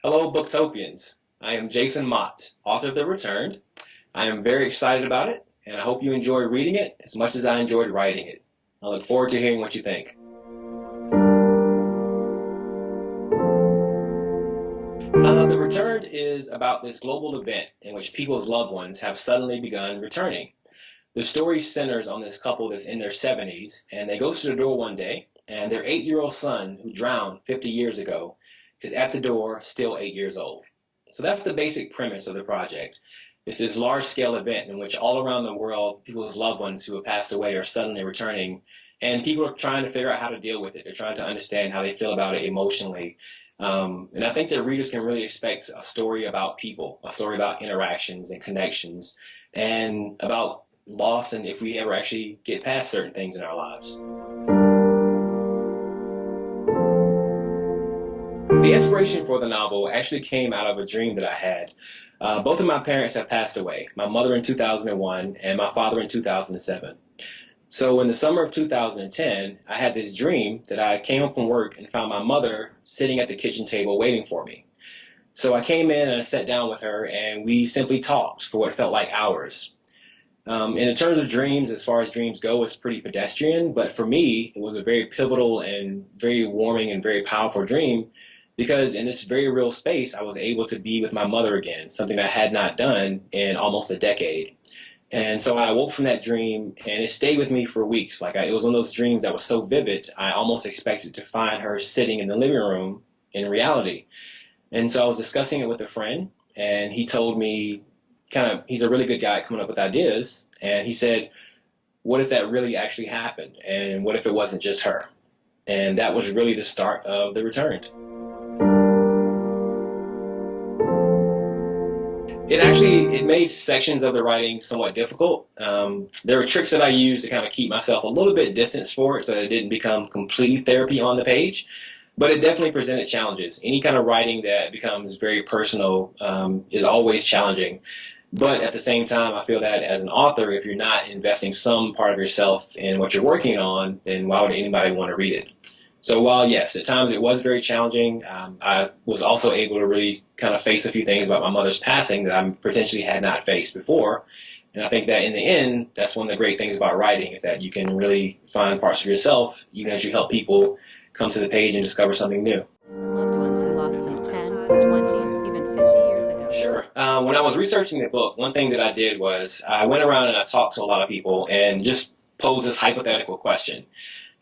Hello, Booktopians. I am Jason Mott, author of The Returned. I am very excited about it, and I hope you enjoy reading it as much as I enjoyed writing it. I look forward to hearing what you think. The Returned is about this global event in which people's loved ones have suddenly begun returning. The story centers on this couple that's in their 70s, and they go to the door one day, and their 8-year-old son, who drowned 50 years ago, is at the door, still 8 years old. So that's the basic premise of the project. It's this large-scale event in which all around the world, people's loved ones who have passed away are suddenly returning, and people are trying to figure out how to deal with it. They're trying to understand how they feel about it emotionally. And I think that readers can really expect a story about people, a story about interactions and connections, and about loss and if we ever actually get past certain things in our lives. The inspiration for the novel actually came out of a dream that I had. Both of my parents have passed away, my mother in 2001 and my father in 2007. So in the summer of 2010, I had this dream that I came home from work and found my mother sitting at the kitchen table waiting for me. So I came in and I sat down with her and we simply talked for what felt like hours. In terms of dreams, as far as dreams go, it's pretty pedestrian, but for me, it was a very pivotal and very warming and very powerful dream because in this very real space, I was able to be with my mother again, something I had not done in almost a decade. And so I woke from that dream and it stayed with me for weeks. It was one of those dreams that was so vivid, I almost expected to find her sitting in the living room in reality. And so I was discussing it with a friend and he told me, he's a really good guy at coming up with ideas, and he said, what if that really actually happened? And what if it wasn't just her? And that was really the start of The Returned. It made sections of the writing somewhat difficult. There were tricks that I used to kind of keep myself a little bit distanced for it so that it didn't become completely therapy on the page. But it definitely presented challenges. Any kind of writing that becomes very personal is always challenging. But at the same time, I feel that as an author, if you're not investing some part of yourself in what you're working on, then why would anybody want to read it? So while, yes, at times it was very challenging, I was also able to really kind of face a few things about my mother's passing that I potentially had not faced before. And I think that in the end, that's one of the great things about writing is that you can really find parts of yourself, even as you help people come to the page and discover something new. Loved ones who lost them 10, 20, even 50 years ago. Sure. When I was researching the book, one thing that I did was I went around and I talked to a lot of people and just posed this hypothetical question.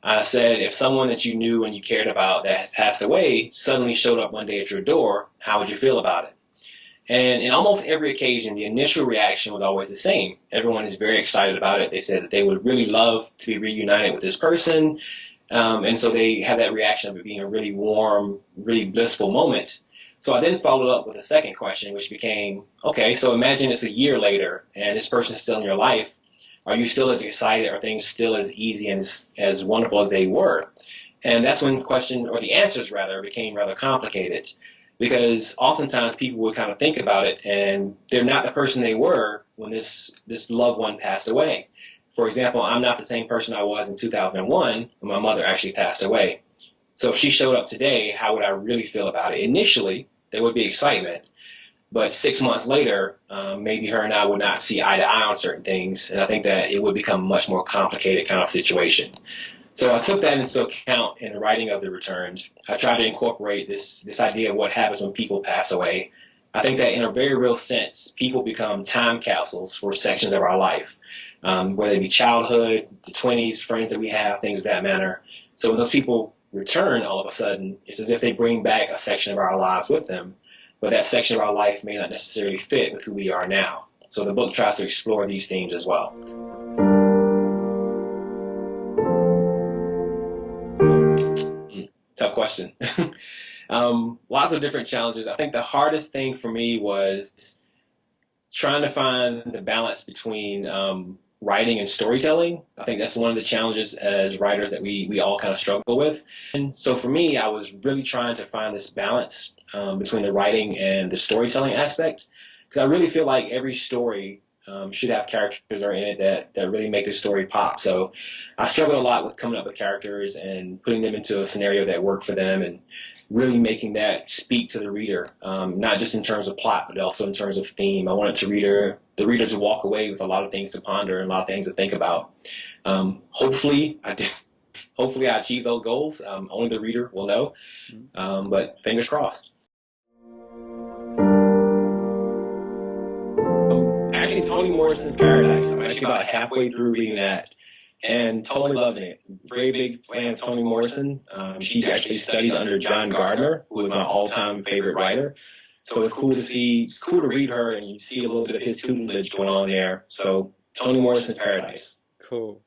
I said, if someone that you knew and you cared about that had passed away suddenly showed up one day at your door, how would you feel about it? And in almost every occasion, the initial reaction was always the same. Everyone is very excited about it. They said that they would really love to be reunited with this person. And so they have that reaction of it being a really warm, really blissful moment. So I then followed up with a second question, which became, okay, so imagine it's a year later and this person's still in your life. Are you still as excited? Are things still as easy and as wonderful as they were? And that's when the answers rather, became rather complicated because oftentimes people would kind of think about it and they're not the person they were when this loved one passed away. For example, I'm not the same person I was in 2001 when my mother actually passed away. So if she showed up today, how would I really feel about it? Initially, there would be excitement. But 6 months later, maybe her and I would not see eye to eye on certain things. And I think that it would become a much more complicated kind of situation. So I took that into account in the writing of The Returned. I tried to incorporate this idea of what happens when people pass away. I think that in a very real sense, people become time capsules for sections of our life. Whether it be childhood, the 20s, friends that we have, things of that manner. So when those people return all of a sudden, it's as if they bring back a section of our lives with them, but that section of our life may not necessarily fit with who we are now. So the book tries to explore these themes as well. Tough question. Lots of different challenges. I think the hardest thing for me was trying to find the balance between writing and storytelling. I think that's one of the challenges as writers that we all kind of struggle with. And so for me, I was really trying to find this balance between the writing and the storytelling aspect, because I really feel like every story should have characters that are in it that really make the story pop. So I struggled a lot with coming up with characters and putting them into a scenario that worked for them and really making that speak to the reader, not just in terms of plot, but also in terms of theme. I wanted the reader to walk away with a lot of things to ponder and a lot of things to think about. Hopefully, I did. Hopefully, I achieve those goals. Only the reader will know, but fingers crossed. Actually, Toni Morrison's Paradise. I'm actually about halfway through reading that, and totally loving it. Very big fan of Toni Morrison. She actually studied under John Gardner, who is my all-time favorite writer. So it's cool to read her, and you see a little bit of his tutelage going on there. So Toni Morrison's Paradise. Cool.